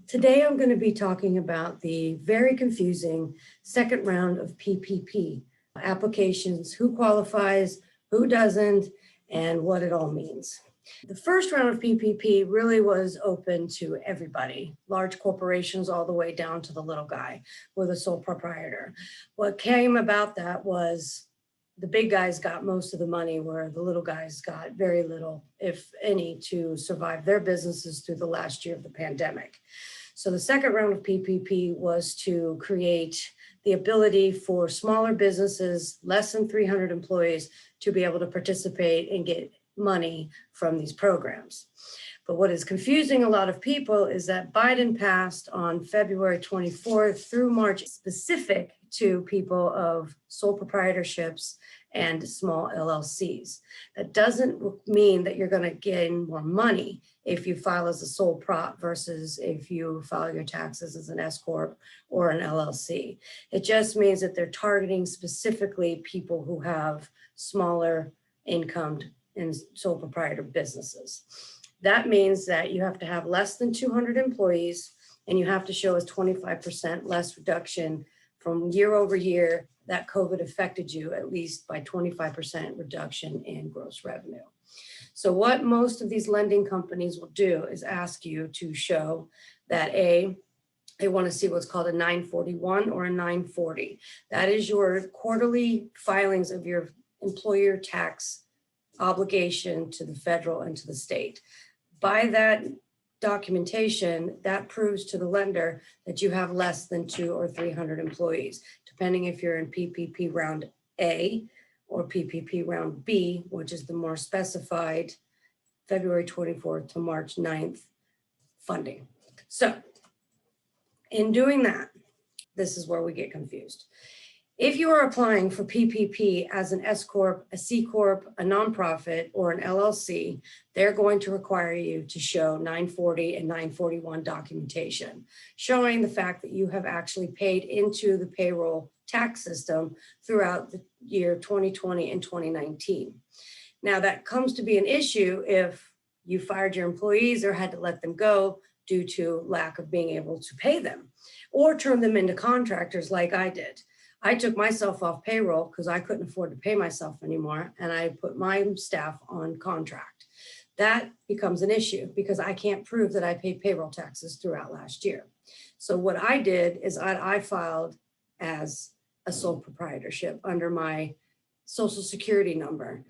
Today, I'm going to be talking about the very confusing second round of PPP applications, who qualifies, who doesn't, and what it all means. The first round of PPP really was open to everybody, large corporations all the way down to the little guy with a sole proprietor. What came about that was the big guys got most of the money, where the little guys got very little, if any, to survive their businesses through the last year of the pandemic. So the second round of PPP was to create the ability for smaller businesses, less than 300 employees, to be able to participate and get money from these programs. But what is confusing a lot of people is that Biden passed on February 24th through March specific to people of sole proprietorships and small LLCs. That doesn't mean that you're going to gain more money if you file as a sole prop versus if you file your taxes as an S Corp or an LLC. It just means that they're targeting specifically people who have smaller income and sole proprietor businesses. That means that you have to have less than 200 employees, and you have to show a 25% less reduction from year over year that COVID affected you, at least by 25% reduction in gross revenue. So what most of these lending companies will do is ask you to show that they want to see what's called a 941 or a 940. That is your quarterly filings of your employer tax obligation to the federal and to the state. By that documentation, that proves to the lender that you have less than 200 or 300 employees, depending if you're in PPP round A or PPP round B, which is the more specified February 24th to March 9th funding. So in doing that, this is where we get confused. If you are applying for PPP as an S Corp, a C Corp, a nonprofit, or an LLC, they're going to require you to show 940 and 941 documentation, showing the fact that you have actually paid into the payroll tax system throughout the year 2020 and 2019. Now, that comes to be an issue if you fired your employees or had to let them go due to lack of being able to pay them, or turn them into contractors like I did. I took myself off payroll because I couldn't afford to pay myself anymore, and I put my staff on contract. That becomes an issue because I can't prove that I paid payroll taxes throughout last year. So what I did is I filed as a sole proprietorship under my Social Security number.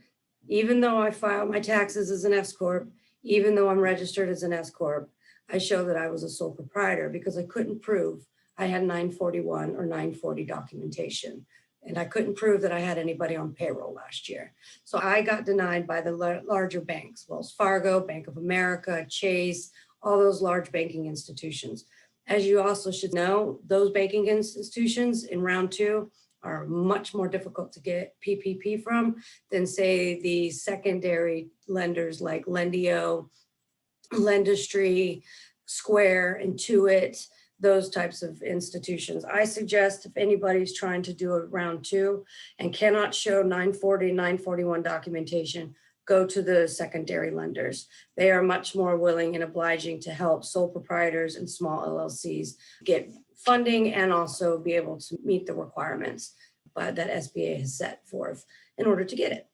Even though I filed my taxes as an S Corp, even though I'm registered as an S Corp, I show that I was a sole proprietor because I couldn't prove I had 941 or 940 documentation. And I couldn't prove that I had anybody on payroll last year. So I got denied by the larger banks, Wells Fargo, Bank of America, Chase, all those large banking institutions. As you also should know, those banking institutions in round two are much more difficult to get PPP from than, say, the secondary lenders like Lendio, Lendistry, Square, Intuit, those types of institutions. I suggest if anybody's trying to do a round two and cannot show 940, 941 documentation, go to the secondary lenders. They are much more willing and obliging to help sole proprietors and small LLCs get funding and also be able to meet the requirements that SBA has set forth in order to get it.